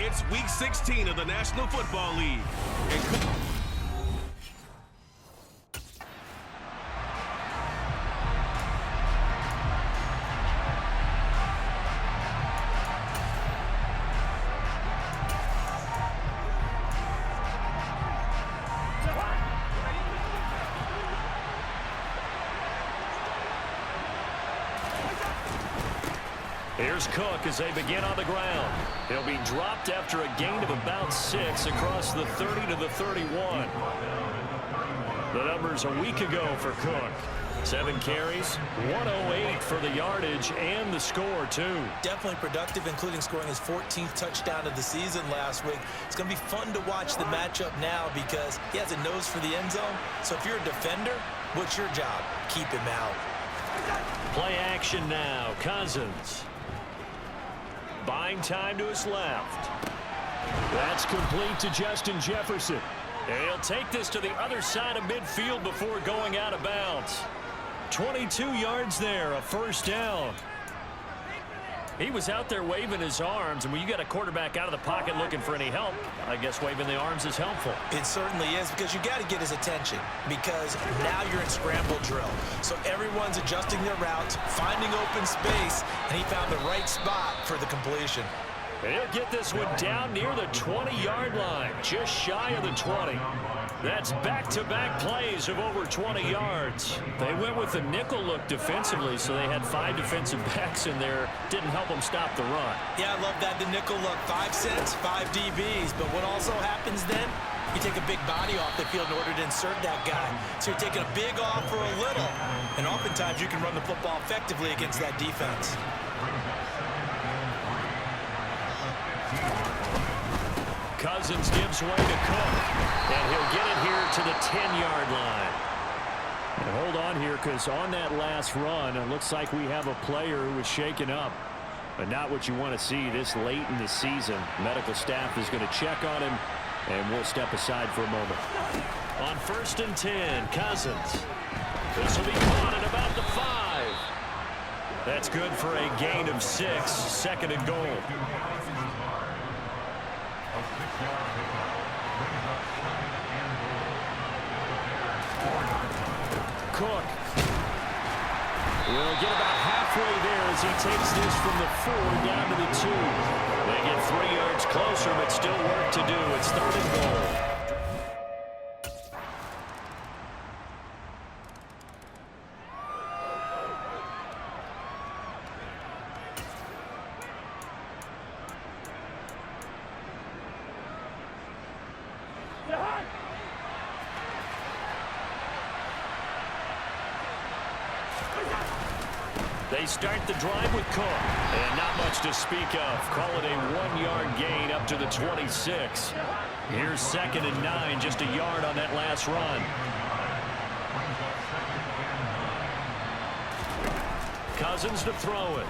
It's Week 16 of the National Football League. Here's Cook as they begin on the ground. He'll be dropped after a gain of about 6 across the 30 to the 31. The numbers a week ago for Cook. 7 carries, 108 for the yardage, and the score, too. Definitely productive, including scoring his 14th touchdown of the season last week. It's going to be fun to watch the matchup now because he has a nose for the end zone. So if you're a defender, what's your job? Keep him out. Play action now. Cousins. Buying time to his left. That's complete to Justin Jefferson. And he'll take this to the other side of midfield before going out of bounds. 22 yards there, a first down. He was out there waving his arms, and when you got a quarterback out of the pocket looking for any help, I guess waving the arms is helpful. It certainly is, because you got to get his attention, because now you're in scramble drill. So everyone's adjusting their routes, finding open space, and he found the right spot for the completion. And he'll get this one down near the 20-yard line, just shy of the 20. That's back-to-back plays of over 20 yards. They went with the nickel look defensively, so they had 5 defensive backs in there. Didn't help them stop the run. Yeah, I love that, the nickel look. 5 cents, 5 DBs. But what also happens then, you take a big body off the field in order to insert that guy. So you're taking a big off for a little. And oftentimes you can run the football effectively against that defense. Cousins gives way to Cook, and he'll get it here to the 10-yard line. And hold on here, because on that last run, it looks like we have a player who was shaken up. But not what you want to see this late in the season. Medical staff is going to check on him, and we'll step aside for a moment. On 1st and 10, Cousins. This will be caught at about the 5. That's good for a gain of 6, 2nd and goal. Cook will get about halfway there as he takes this from the 4 down to the 2. They get 3 yards closer, but still work to do. It's 3rd and goal. They start the drive with Cook, and not much to speak of. Call it a 1-yard gain up to the 26. Here's 2nd and 9, just a yard on that last run. Cousins to throw it.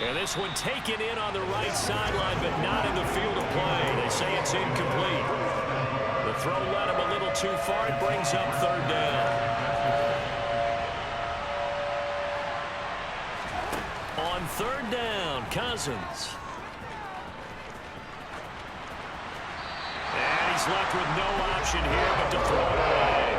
And this one taken in on the right sideline, but not in the field of play. They say it's incomplete. The throw led him a little too far. It brings up 3rd down. On 3rd down, Cousins. And he's left with no option here but to throw it away.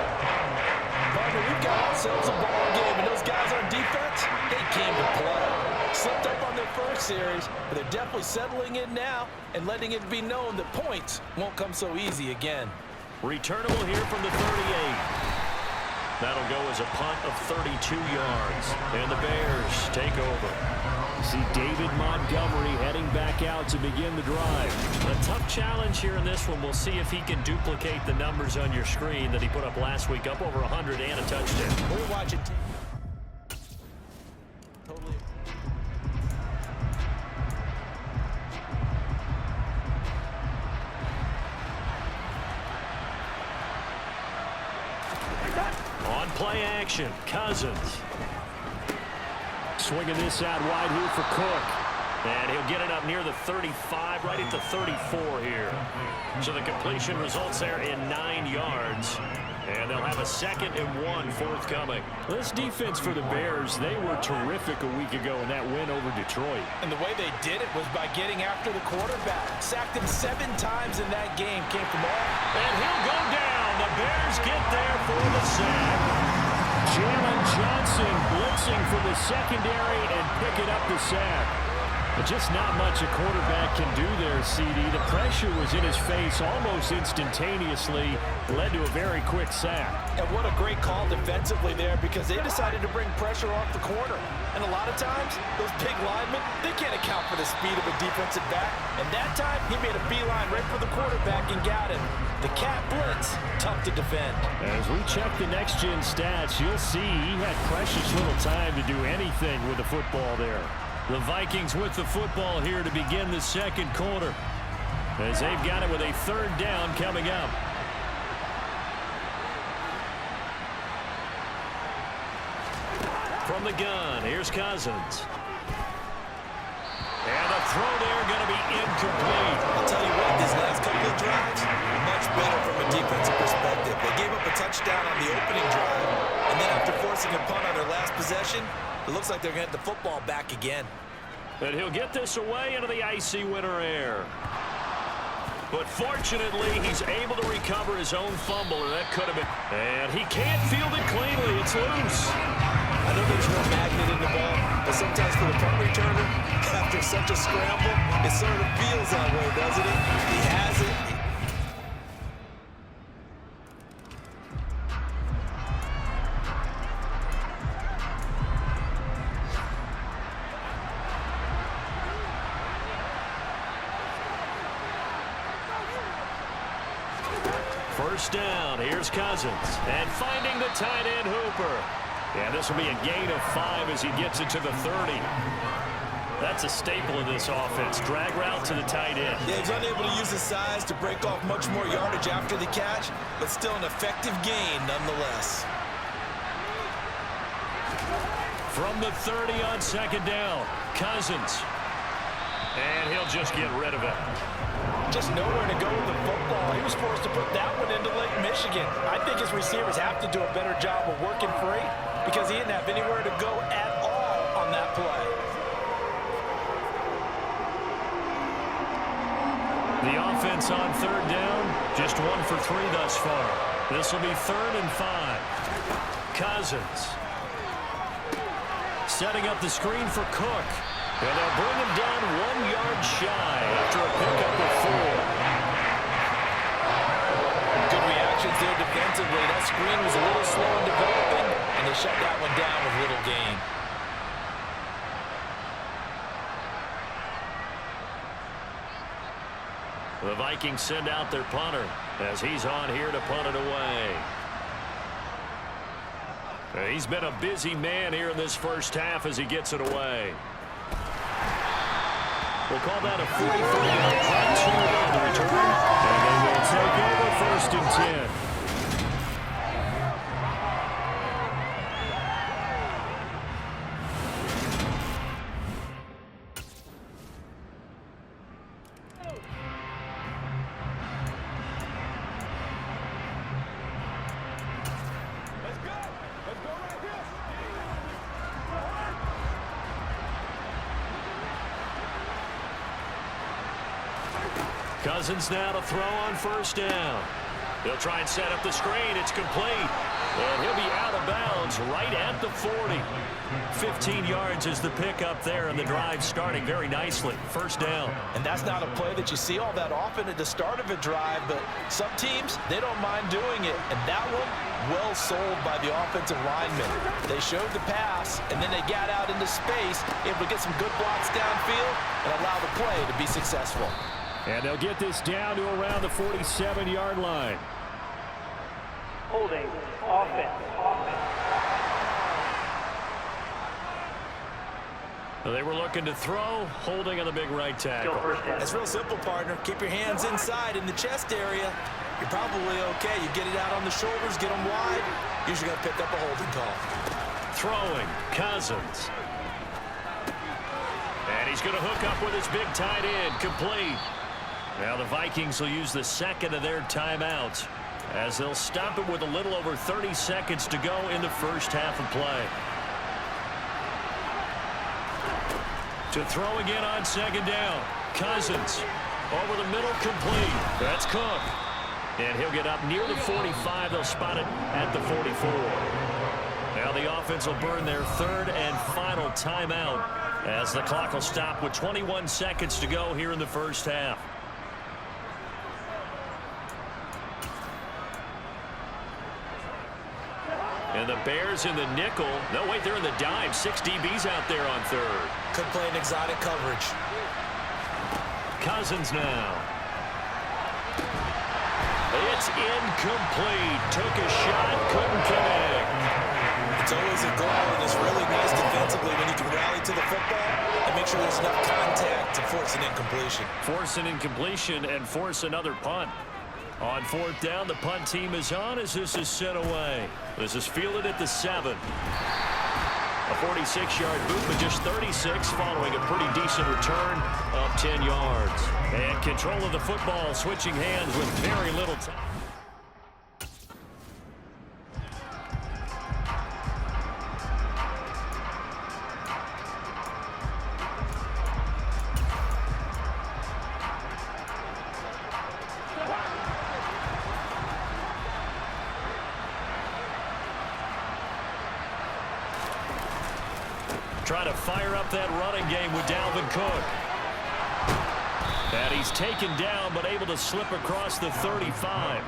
Partner, we've got ourselves a ball game, and those guys on defense, they came to play. Slipped up on their first series, but they're definitely settling in now and letting it be known that points won't come so easy again. Returnable here from the 38. That'll go as a punt of 32 yards. And the Bears take over. See David Montgomery heading back out to begin the drive. A tough challenge here in this one. We'll see if he can duplicate the numbers on your screen that he put up last week, up over 100 and a touchdown. We're watching. Totally. On play action, Cousins. Swinging this out wide here for Cook. And he'll get it up near the 35, right at the 34 here. So the completion results there in 9 yards. And they'll have a 2nd and 1 forthcoming. This defense for the Bears, they were terrific a week ago in that win over Detroit. And the way they did it was by getting after the quarterback. Sacked him 7 times in that game. Came from all. And he'll go down. The Bears get there for the sack. Jalen Johnson blitzing for the secondary and picking up the sack. But just not much a quarterback can do there, CD. The pressure was in his face almost instantaneously. Led to a very quick sack. And what a great call defensively there, because they decided to bring pressure off the corner. And a lot of times, those big linemen, they can't account for the speed of a defensive back. And that time, he made a beeline right for the quarterback and got him. The cat blitz, tough to defend. As we check the next-gen stats, you'll see he had precious little time to do anything with the football there. The Vikings with the football here to begin the second quarter, as they've got it with a 3rd down coming up. From the gun, here's Cousins. And a throw there going to be incomplete. I'll tell you what, these last couple of drives, much better from a defensive perspective. They gave up a touchdown on the opening drive, and then after forcing a punt on their last possession, it looks like they're going to get the football back again. And he'll get this away into the icy winter air. But fortunately, he's able to recover his own fumble, and that could have been. And he can't field it cleanly. It's loose. I know there's no magnet in the ball, but sometimes for the punt returner, after such a scramble, it sort of feels that way, doesn't it? He has it. First down, here's Cousins. And finding the tight end Hooper. And this will be a gain of 5 as he gets it to the 30. That's a staple of this offense. Drag route to the tight end. Yeah, he's unable to use his size to break off much more yardage after the catch, but still an effective gain nonetheless. From the 30 on 2nd down, Cousins. And he'll just get rid of it. Just nowhere to go with the football. He was forced to put that one into Lake Michigan. I think his receivers have to do a better job of working free, because he didn't have anywhere to go at all on that play. The offense on 3rd down, just 1 for 3 thus far. This will be 3rd and 5. Cousins. Setting up the screen for Cook. And they'll bring him down 1 yard shy after a pickup of 4. Good reactions there defensively. That screen was a little slow in developing, and they shut that one down with little gain. The Vikings send out their punter as he's on here to punt it away. He's been a busy man here in this first half as he gets it away. We'll call that a 44-yard punt, 2 on the return, and they will take over 1st and 10. Cousins now to throw on 1st down. He'll try and set up the screen. It's complete. And he'll be out of bounds right at the 40. 15 yards is the pickup there, and the drive starting very nicely. 1st down. And that's not a play that you see all that often at the start of a drive, but some teams, they don't mind doing it. And that one, well sold by the offensive lineman. They showed the pass, and then they got out into space, able to get some good blocks downfield and allow the play to be successful. And they'll get this down to around the 47-yard line. Holding, offense. They were looking to throw, holding on the big right tackle. It's real simple, partner. Keep your hands inside in the chest area. You're probably okay. You get it out on the shoulders, get them wide. Usually going to pick up a holding call. Throwing, Cousins. And he's going to hook up with his big tight end, complete. Now the Vikings will use the 2nd of their timeouts. as they'll stop it with a little over 30 seconds to go in the first half of play. To throw again on second down. Cousins over the middle, complete. That's Cook. And he'll get up near the 45. They'll spot it at the 44. Now the offense will burn their third and final timeout as the clock will stop with 21 seconds to go here in the first half. And the Bears in the nickel. No, wait, they're in the dime. 6 DBs out there on third. Could play an exotic coverage. Cousins now. It's incomplete. Took a shot, couldn't connect. It's always a goal, and it's really nice defensively when you can rally to the football and make sure there's enough contact to force an incompletion. Force an incompletion and force another punt. On fourth down, the punt team is on as this is sent away. This is fielded at the 7. A 46-yard boot, but just 36 following a pretty decent return of 10 yards. And control of the football, switching hands with very little time. Try to fire up that running game with Dalvin Cook. And he's taken down, but able to slip across the 35.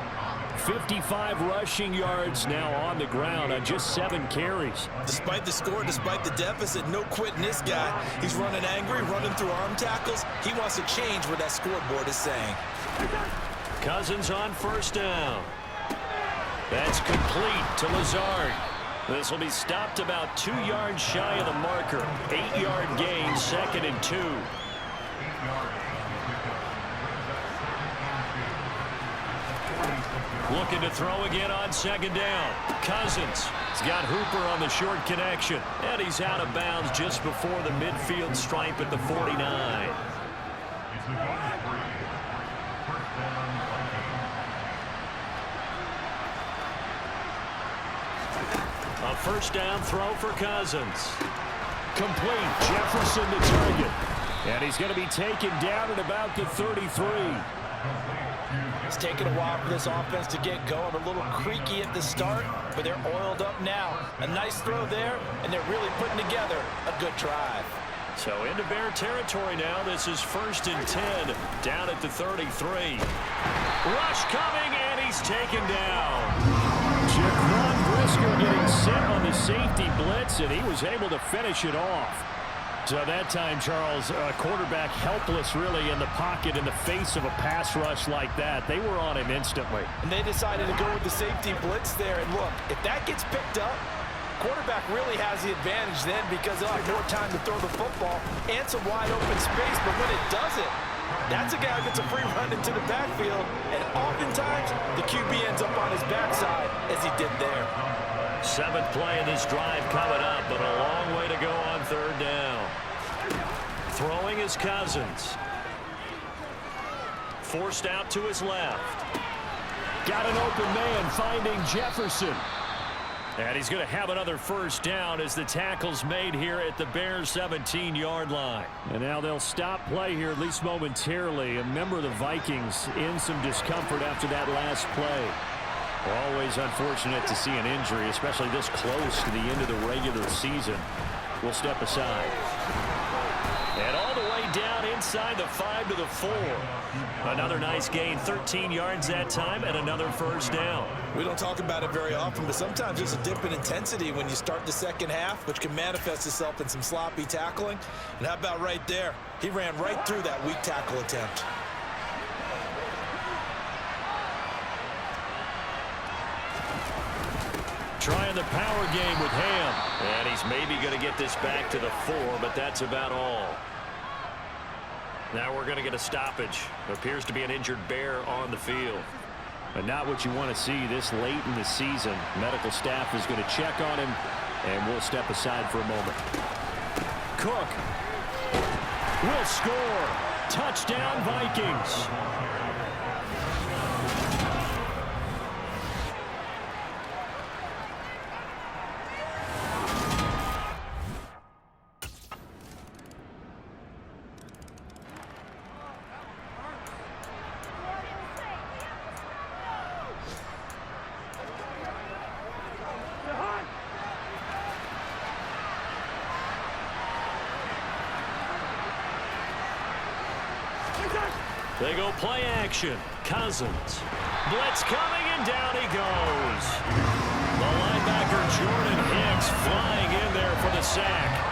55 rushing yards now on the ground on just 7 carries. Despite the score, despite the deficit, no quitting this guy. He's running angry, running through arm tackles. He wants to change what that scoreboard is saying. Cousins on first down. That's complete to Lazard. This will be stopped about 2 yards shy of the marker. 8-yard gain, 2nd and 2. Looking to throw again on second down. Cousins has got Hooper on the short connection. And he's out of bounds just before the midfield stripe at the 49. A first down throw for Cousins. Complete. Jefferson the target. And he's going to be taken down at about the 33. It's taken a while for this offense to get going. A little creaky at the start, but they're oiled up now. A nice throw there, and they're really putting together a good drive. So into Bear territory now. This is 1st and 10 down at the 33. Rush coming, and he's taken down. Jaquan Brisker getting set on the safety blitz, and he was able to finish it off. So that time, Charles, quarterback helpless really in the pocket in the face of a pass rush like that. They were on him instantly. And they decided to go with the safety blitz there. And look, if that gets picked up, quarterback really has the advantage then because they'll have more time to throw the football and some wide open space. But when it doesn't, that's a guy who gets a free run into the backfield. And oftentimes, the QB ends up on his backside as he did there. 7th play in this drive coming up, but a long way to go on third down. Throwing is Cousins. Forced out to his left. Got an open man finding Jefferson. And he's going to have another first down as the tackle's made here at the Bears' 17-yard line. And now they'll stop play here, at least momentarily. A member of the Vikings in some discomfort after that last play. Always unfortunate to see an injury, especially this close to the end of the regular season. We'll step aside. And all the way down inside the 5 to the 4. Another nice gain, 13 yards that time, and another first down. We don't talk about it very often, but sometimes there's a dip in intensity when you start the second half, which can manifest itself in some sloppy tackling. And how about right there? He ran right through that weak tackle attempt. Trying the power game with Ham. And he's maybe going to get this back to the 4, but that's about all. Now we're going to get a stoppage. Appears to be an injured Bear on the field. But not what you want to see this late in the season. Medical staff is going to check on him, and we'll step aside for a moment. Cook will score. Touchdown, Vikings. They go play action. Cousins. Blitz coming, and down he goes. The linebacker Jordan Hicks flying in there for the sack.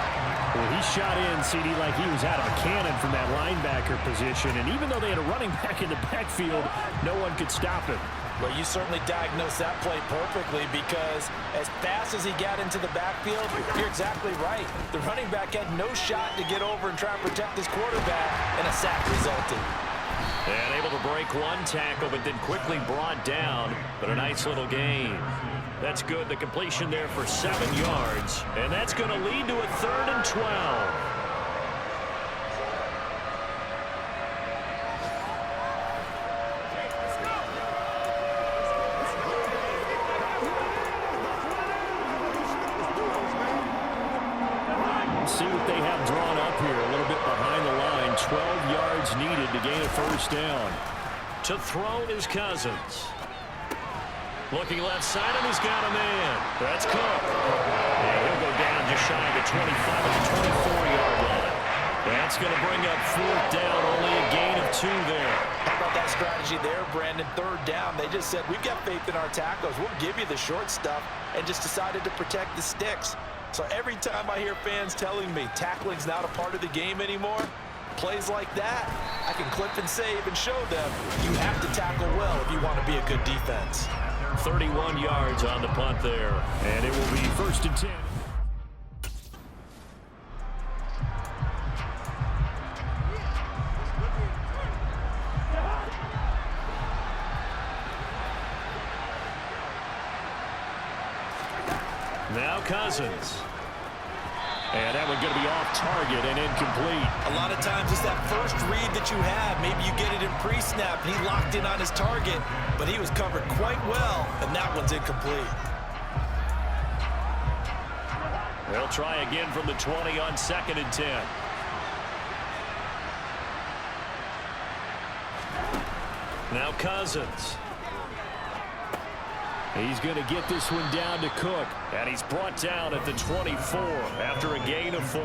Well, he shot in, CD, like he was out of a cannon from that linebacker position. And even though they had a running back in the backfield, no one could stop him. Well, you certainly diagnosed that play perfectly, because as fast as he got into the backfield, you're exactly right. The running back had no shot to get over and try and protect his quarterback, and a sack resulted. And able to break one tackle, but then quickly brought down. But a nice little gain. That's good. The completion there for 7 yards. And that's going to lead to a 3rd and 12. See what they have drawn up here. A little bit behind the line. 12 yards needed to gain a 1st down. To throw is Cousins. Looking left side, and he's got a man. That's Cook. And he'll go down just shy of the 25 at the 24-yard line. That's going to bring up 4th down, only a gain of 2 there. How about that strategy there, Brandon? 3rd down, they just said, we've got faith in our tackles. We'll give you the short stuff, and just decided to protect the sticks. So every time I hear fans telling me tackling's not a part of the game anymore, plays like that, I can clip and save and show them you have to tackle well if you want to be a good defense. 31 yards on the punt there. And it will be 1st and 10. Now Cousins. And that one going to be off target and incomplete. A lot of times it's that first read that you have. Maybe you get it in pre-snap, and he locked in on his target, but he was covered quite well, and that one's incomplete. They'll try again from the 20 on 2nd and 10. Now Cousins. He's going to get this one down to Cook. And he's brought down at the 24 after a gain of 4.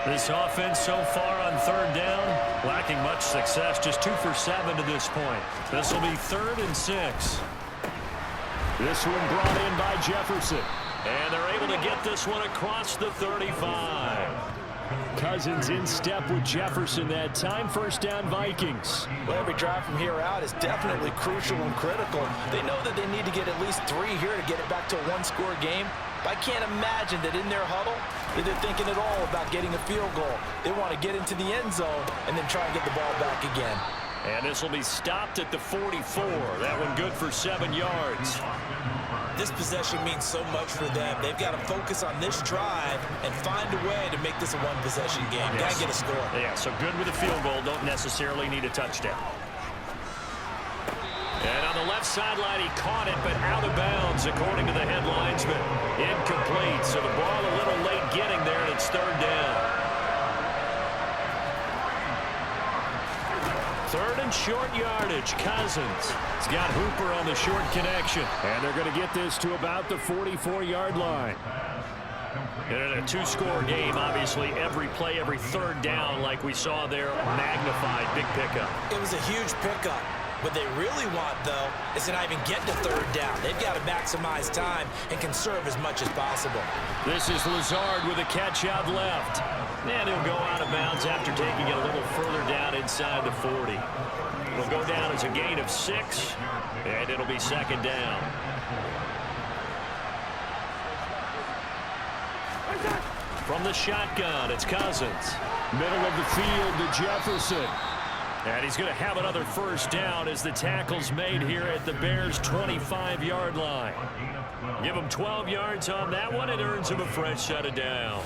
This offense so far on 3rd down, lacking much success. Just 2 for 7 to this point. This will be 3rd and 6. This one brought in by Jefferson. And they're able to get this one across the 35. Cousins in step with Jefferson that time. 1st down Vikings. Well, every drive from here out is definitely crucial and critical. They know that they need to get at least 3 here to get it back to a 1-score game. But I can't imagine that in their huddle that they're thinking at all about getting a field goal. They want to get into the end zone and then try and get the ball back again. And this will be stopped at the 44. That one good for 7 yards. This possession means so much for them. They've got to focus on this drive and find a way to make this a 1-possession game. Yes. Got to get a score. Yeah, so good with a field goal. Don't necessarily need a touchdown. And on the left sideline, he caught it, but out of bounds, according to the headlines, but incomplete. So the ball a little late getting there, and it's 3rd down. 3rd and short yardage. Cousins. He's got Hooper on the short connection. And they're going to get this to about the 44-yard line. In a 2-score game, obviously, every play, every 3rd down, like we saw there, magnified. Big pickup. It was a huge pickup. What they really want, though, is to not even get to 3rd down. They've got to maximize time and conserve as much as possible. This is Lazard with a catch out left. And he'll go out of bounds after taking it a little further down inside the 40. It'll go down as a gain of 6, and it'll be 2nd down. From the shotgun, it's Cousins. Middle of the field to Jefferson. And he's going to have another 1st down as the tackle's made here at the Bears' 25-yard line. Give him 12 yards on that one. It earns him a fresh set of downs.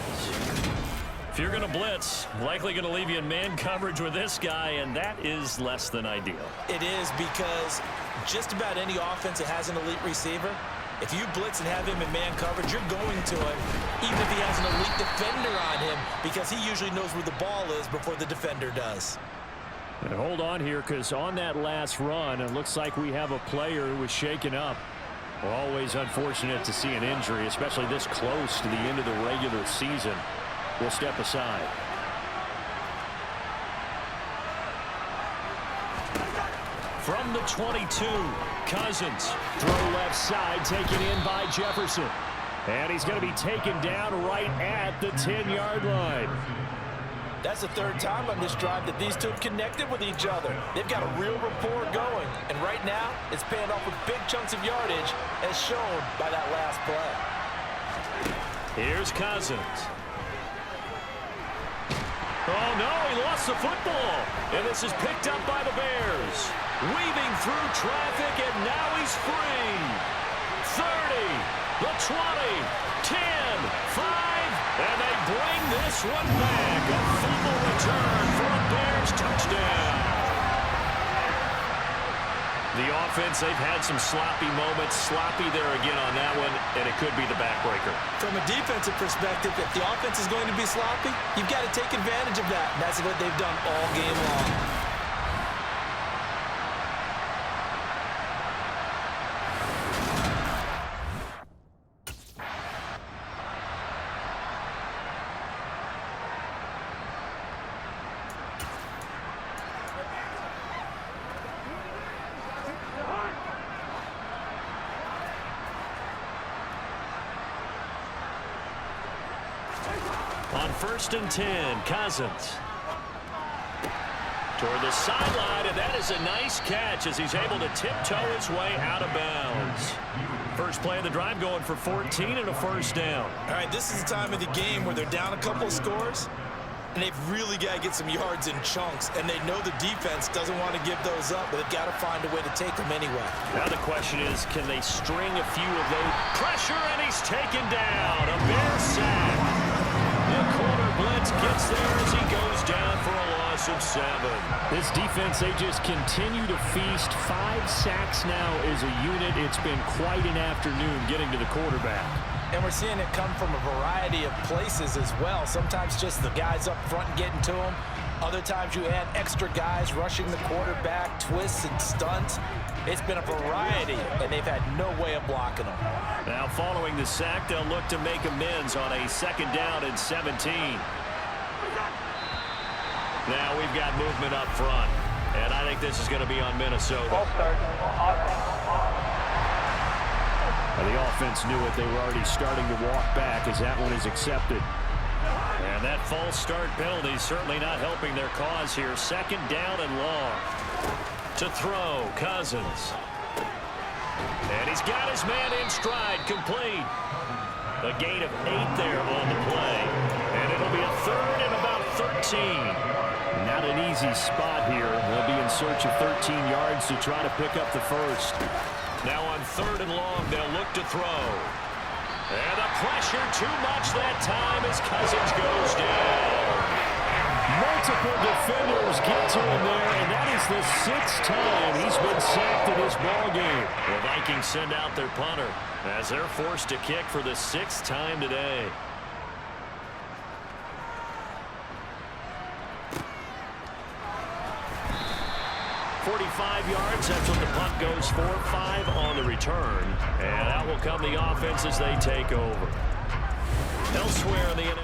If you're going to blitz, likely going to leave you in man coverage with this guy, and that is less than ideal. It is, because just about any offense that has an elite receiver, if you blitz and have him in man coverage, you're going to it, even if he has an elite defender on him, because he usually knows where the ball is before the defender does. And hold on here, because on that last run, it looks like we have a player who was shaken up. Always unfortunate to see an injury, especially this close to the end of the regular season. We'll step aside. From the 22, Cousins. Throw left side, taken in by Jefferson. And he's going to be taken down right at the 10-yard line. That's the third time on this drive that these two have connected with each other. They've got a real rapport going. And right now, it's paying off with big chunks of yardage, as shown by that last play. Here's Cousins. Oh, no, he lost the football. And this is picked up by the Bears. Weaving through traffic, and now he's free. 30, the 20, 10, 5. And they bring this one back. A fumble return for a Bears touchdown. The offense, they've had some sloppy moments. Sloppy there again on that one, and it could be the backbreaker. From a defensive perspective, if the offense is going to be sloppy, you've got to take advantage of that. And that's what they've done all game long. On 1st and 10, Cousins. Toward the sideline, and that is a nice catch as he's able to tiptoe his way out of bounds. First play of the drive going for 14 and a first down. All right, this is the time of the game where they're down a couple of scores, and they've really got to get some yards in chunks, and they know the defense doesn't want to give those up, but they've got to find a way to take them anyway. Now the question is, can they string a few of those? Pressure, and he's taken down. A Bear sack. The corner blitz gets there as he goes down for a loss of 7. This defense, they just continue to feast. 5 sacks now as a unit. It's been quite an afternoon getting to the quarterback. And we're seeing it come from a variety of places as well. Sometimes just the guys up front getting to him. Other times you add extra guys rushing the quarterback, twists and stunts. It's been a variety, and they've had no way of blocking them. Now following the sack, they'll look to make amends on a 2nd down and 17. Now we've got movement up front, and I think this is going to be on Minnesota. The offense knew it. They were already starting to walk back as that one is accepted. And that false start penalty is certainly not helping their cause here. 2nd down and long. To throw, Cousins. And he's got his man in stride, complete. A gain of 8 there on the play. And it'll be a 3rd and about 13. Not an easy spot here. They'll be in search of 13 yards to try to pick up the first. Now on 3rd and long, they'll look to throw. And the pressure too much that time as Cousins goes down. Multiple defenders get to him there, and that is the 6th time he's been sacked in this ballgame. The Vikings send out their punter as they're forced to kick for the 6th time today. Yards, that's what the punt goes for. 5 on the return, and out will come the offense as they take over. Elsewhere in the NFL.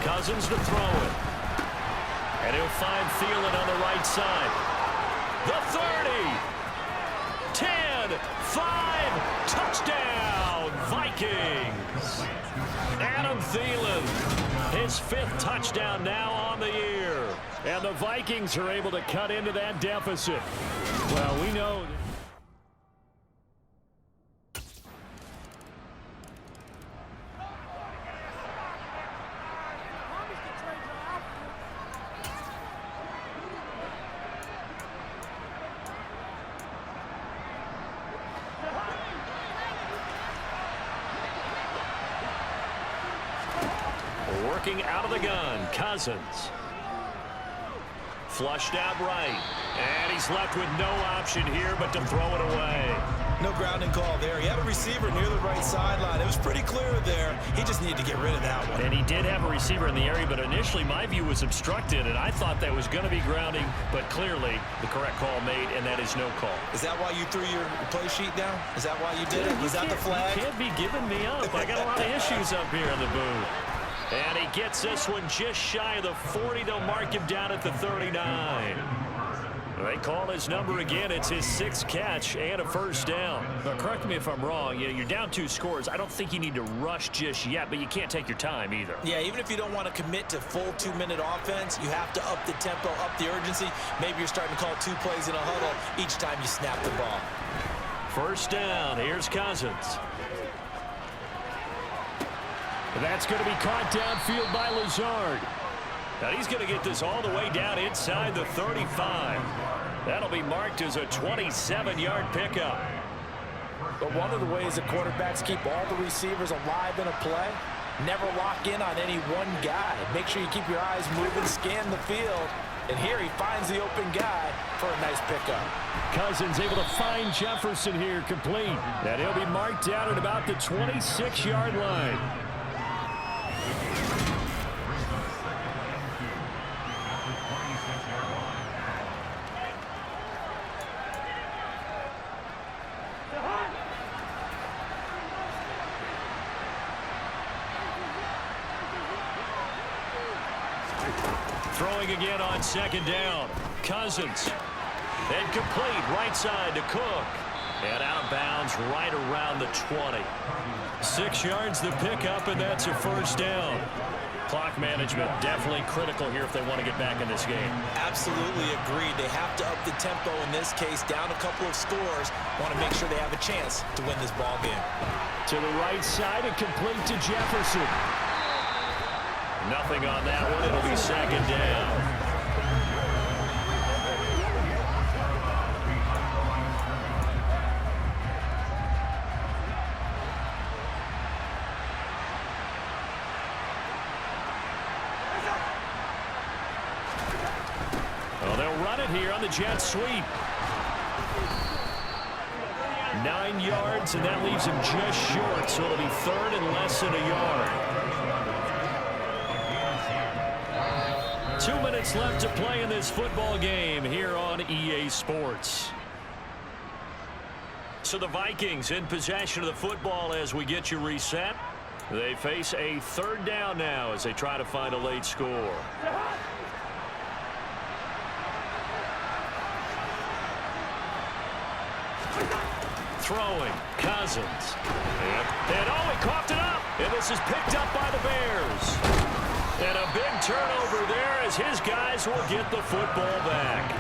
Cousins to throw it. And he'll find Thielen on the right side. The 30. 10. 5. Touchdown. Vikings. Adam Thielen. His 5th touchdown now on the year. And the Vikings are able to cut into that deficit. Well, we know that. Working out of the gun, Cousins. Flushed out right. And he's left with no option here but to throw it away. No grounding call there. He had a receiver near the right sideline. It was pretty clear there. He just needed to get rid of that one. And he did have a receiver in the area, but initially my view was obstructed, and I thought that was going to be grounding, but clearly the correct call made, and that is no call. Is that why you threw your play sheet down? Is that why you did it? Was that the flag? You can't be giving me up. I got a lot of issues up here in the booth. And he gets this one just shy of the 40. They'll mark him down at the 39. They call his number again. It's his 6th catch and a first down. Now, correct me if I'm wrong. You're down 2 scores. I don't think you need to rush just yet, but you can't take your time either. Yeah, even if you don't want to commit to full 2-minute offense, you have to up the tempo, up the urgency. Maybe you're starting to call 2 plays in a huddle each time you snap the ball. First down. Here's Cousins. That's going to be caught downfield by Lazard. Now he's going to get this all the way down inside the 35. That'll be marked as a 27-yard pickup. But one of the ways that quarterbacks keep all the receivers alive in a play, never lock in on any one guy. Make sure you keep your eyes moving, scan the field. And here he finds the open guy for a nice pickup. Cousins able to find Jefferson here, complete. And he'll be marked down at about the 26-yard line. Throwing again on second down. Cousins. And complete right side to Cook. And out of bounds right around the 20. 6 yards the pickup, and that's a first down. Clock management definitely critical here if they want to get back in this game. Absolutely agreed. They have to up the tempo in this case, down a couple of scores. Want to make sure they have a chance to win this ball game. To the right side and complete to Jefferson. Nothing on that one. It'll be second down. Well, they'll run it here on the jet sweep. 9 yards, and that leaves him just short, so it'll be third and less than a yard. 2 minutes left to play in this football game here on EA Sports. So the Vikings in possession of the football as we get you reset. They face a third down now as they try to find a late score. Throwing, Cousins. And oh, he coughed it up. And this is picked up by the Bears. And a big turnover there as his guys will get the football back.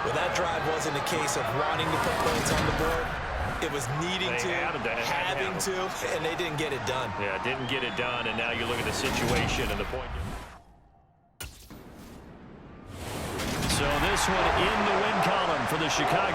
Well, that drive wasn't a case of wanting to put points on the board. It was needing to, having to, and they didn't get it done. Yeah, didn't get it done, and now you look at the situation and the point. So this one in the win column for the Chicago